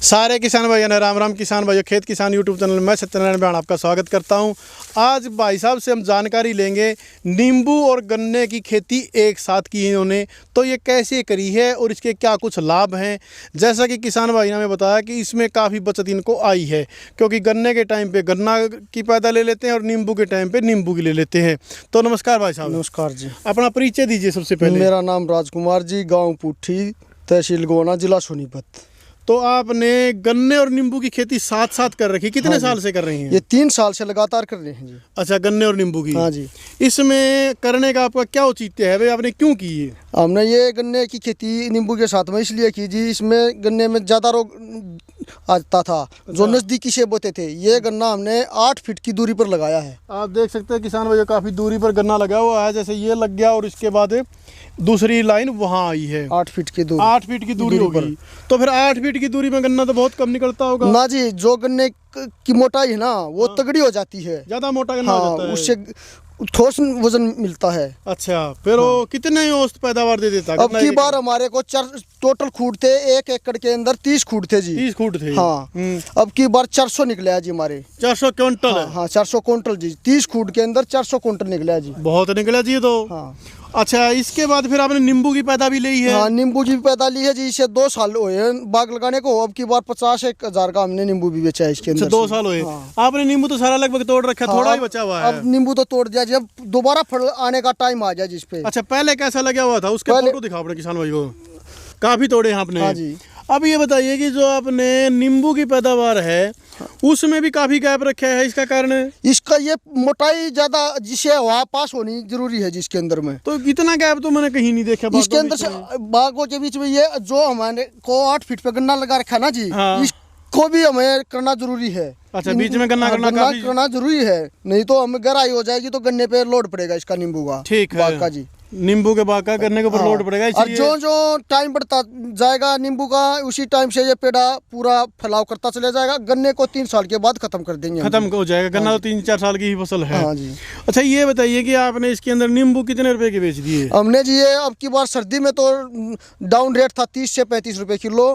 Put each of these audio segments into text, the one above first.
सारे किसान भाइयों ने राम राम। किसान भाइयों, खेत किसान यूट्यूब चैनल में सत्यनारायण ब्याण आपका स्वागत करता हूं। आज भाई साहब से हम जानकारी लेंगे नींबू और गन्ने की खेती एक साथ की है इन्होंने, तो ये कैसे करी है और इसके क्या कुछ लाभ हैं। जैसा कि किसान भाई ने हमें बताया कि इसमें काफ़ी बचत इनको आई है, क्योंकि गन्ने के टाइम पे गन्ना की पैदा ले लेते हैं और नींबू के टाइम पे नींबू की ले लेते हैं। तो नमस्कार भाई साहब। नमस्कार जी। अपना परिचय दीजिए सबसे पहले। मेरा नाम राजकुमार जी, गांव पुठी, तहसील गोना, जिला सोनीपत। तो आपने गन्ने और नींबू की खेती साथ साथ कर रखी, कितने साल से कर रही हैं? ये 3 साल से लगातार कर रहे हैं जी। अच्छा, गन्ने और नींबू की। हाँ जी। इसमें करने का आपका क्या औचित्य है भाई, आपने क्यों की ये? हमने ये गन्ने की खेती नींबू के साथ में इसलिए की जी, इसमें गन्ने में ज़्यादा रोग आता था जो नज़दीकी से बोते थे। ये गन्ना हमने 8 फीट की दूरी पर लगाया है। आप देख सकते हैं किसान भाई, काफ़ी दूरी पर गन्ना लगा हुआ है। जैसे ये लग गया और इसके बाद दूसरी लाइन वहाँ आई है। 8 फीट की दूरी, 8 फीट की दूरी होगी। तो फिर 8 फीट की दूरी में गन्ना तो बहुत कम निकलता होगा ना जी। जो गन्ने की मोटाई है ना, वो तगड़ी हो जाती है, ज़्यादा मोटा गन्ना हो जाता है, उससे ठोस वजन मिलता है। अच्छा, फिर वो कितने औसत पैदावार दे देता है? अब की बार हमारे को टोटल खूट थे 1 एकड़ के अंदर 30 खूट थे जी। 30 खूट थे। हाँ। अब की बार 400 निकला है जी हमारे। 400 क्विंटल? हाँ 400 क्विंटल जी। 30 खूट के अंदर 400 क्विंटल निकला है जी। बहुत निकला जी। तो हाँ। अच्छा, इसके बाद फिर आपने नींबू की पैदा भी ली है? हाँ, नींबू की भी पैदा ली है जी। इसे 2 साल हुए हैं बाग लगाने को। अब की बार 50-1 हजार का हमने नींबू भी बेचा है इसके अंदर। 2 साल हुए। हाँ। आपने नींबू तो सारा लगभग तोड़ रखा है। हाँ, थोड़ा ही बचा हुआ है। अब नींबू तो तोड़ दिया जी। अब दोबारा फल आने का टाइम आ जाए जिस पे। अच्छा, पहले कैसा लगा हुआ था उसके फोटो दिखाओ अपने किसान भाई को। काफी तोड़े हैं आपने। हाँ जी। अब ये बताइए कि जो आपने नींबू की पैदावार है उसमें भी काफी गैप रखा है, इसका कारण है? इसका ये मोटाई ज्यादा जिसे हवा पास होनी जरूरी है जिसके अंदर में। तो इतना गैप तो मैंने कहीं नहीं देखा इसके अंदर से बागों के बीच में ये जो हमारे को 8 फीट पे गन्ना लगा रखा है ना जी। हाँ। इसको भी हमें करना जरूरी है। अच्छा, बीच में गन्ना करना जरूरी है, नहीं तो हमें गहराई हो जाएगी तो गन्ने पे लोड पड़ेगा इसका नींबू का। ठीक है। बाग का जी, नींबू के बाग का गन्ने के ऊपर लोड पड़ेगा। और जो जो टाइम बढ़ता जाएगा नींबू का, उसी टाइम से ये पेड़ा पूरा फैलाव करता चला जाएगा। गन्ने को 3 साल के बाद खत्म कर देंगे। खत्म हो जाएगा गन्ना। तो 3-4 साल की ही फसल है। हाँ जी। अच्छा, ये बताइए कि आपने इसके अंदर नींबू कितने रुपए के बेच दिए? हमने जी ये अब की बार सर्दी में तो डाउन रेट था 30 से 35 रुपए किलो,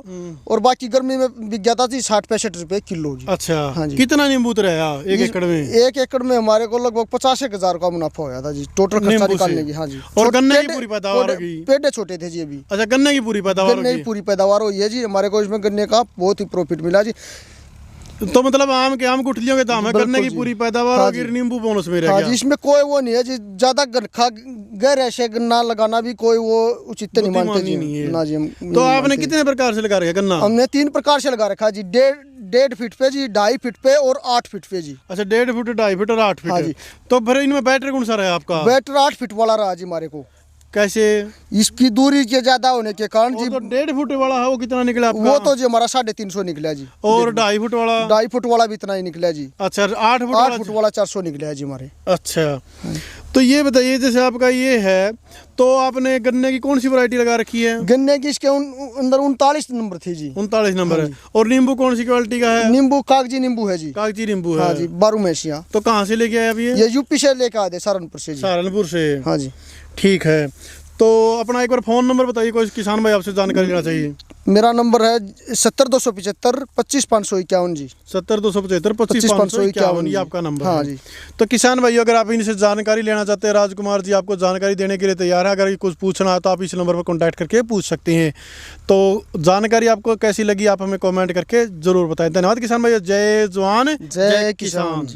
और बाकी गर्मी में बिक जाता थी 60-65 रुपए किलो जी। अच्छा। हाँ जी। कितना नींबू तो रहा 1 एकड़ में? 1 एकड़ में हमारे को लगभग 50-1 हजार का मुनाफा होया था जी, टोटल खर्चा निकालने की। हाँ जी। और गन्ने की पूरी पैदावार होगी? पेड़े छोटे थे जी अभी। अच्छा, गन्ने की पूरी पैदावार गन्ने की पूरी पैदावार हुई है जी हमारे को। इसमें गन्ने का बहुत ही प्रॉफिट मिला जी। तो मतलब आम गुठलियों के दाम है, गन्ने की पूरी पैदावार होगी, नींबू बोनस में रह हाँ गया। जी। इसमें कोई वो नहीं है जी, ज्यादा गहरे से गन्ना लगाना भी कोई वो उचित नहीं मानते जी। ना जी। तो आपने कितने प्रकार से लगा रखा गन्ना? हमने 3 प्रकार से लगा रखा जी। 1.5 फीट पे जी, 2.5 फीट पे और 8 फीट पे जी। अच्छा, 1.5 फुट, 2.5 फुट और 8 फीट। हाँ जी। तो फिर इनमें बैटर कौन सा रहा आपका? बैटर 8 फीट वाला रहा जी हमारे को। कैसे? इसकी दूरी के ज्यादा होने के कारण जी। तो 1.5 फुट वाला है वो कितना निकला आपका? वो तो जी हमारा 350 निकला जी। और 2.5 फुट वाला? 2.5 फुट वाला भी इतना ही निकला जी। अच्छा, 8 फुट वाला 400 निकला है जी हमारे। अच्छा, तो ये बताइए जैसे आपका ये है, तो आपने गन्ने की कौन सी वैरायटी लगा रखी है? गन्ने की इसके अंदर 39 नंबर थी जी। 39 नंबर है। और नींबू कौन सी क्वालिटी का है? नींबू कागजी नींबू है जी। कागजी नींबू है। हाँ जी, 12 मैसियाँ। तो कहाँ से लेके आए अभी? ये यूपी से लेके आए थे, सहारनपुर से जी। सहारनपुर से? हाँ जी। ठीक है। तो अपना एक बार फ़ोन नंबर बताइए, कोई किसान भाई आपसे जानकारी लेना चाहिए। मेरा नंबर है 70-275 25-551 जी। 70-275 25-551 ये आपका नंबर है। हाँ जी। तो किसान भाई, अगर आप इनसे जानकारी लेना चाहते हैं, राजकुमार जी आपको जानकारी देने के लिए तैयार है। अगर कुछ पूछना है तो आप इस नंबर पर कॉन्टैक्ट करके पूछ सकते हैं। तो जानकारी आपको कैसी लगी आप हमें कमेंट करके ज़रूर बताएं। धन्यवाद किसान भाई। जय जवान जय किसान।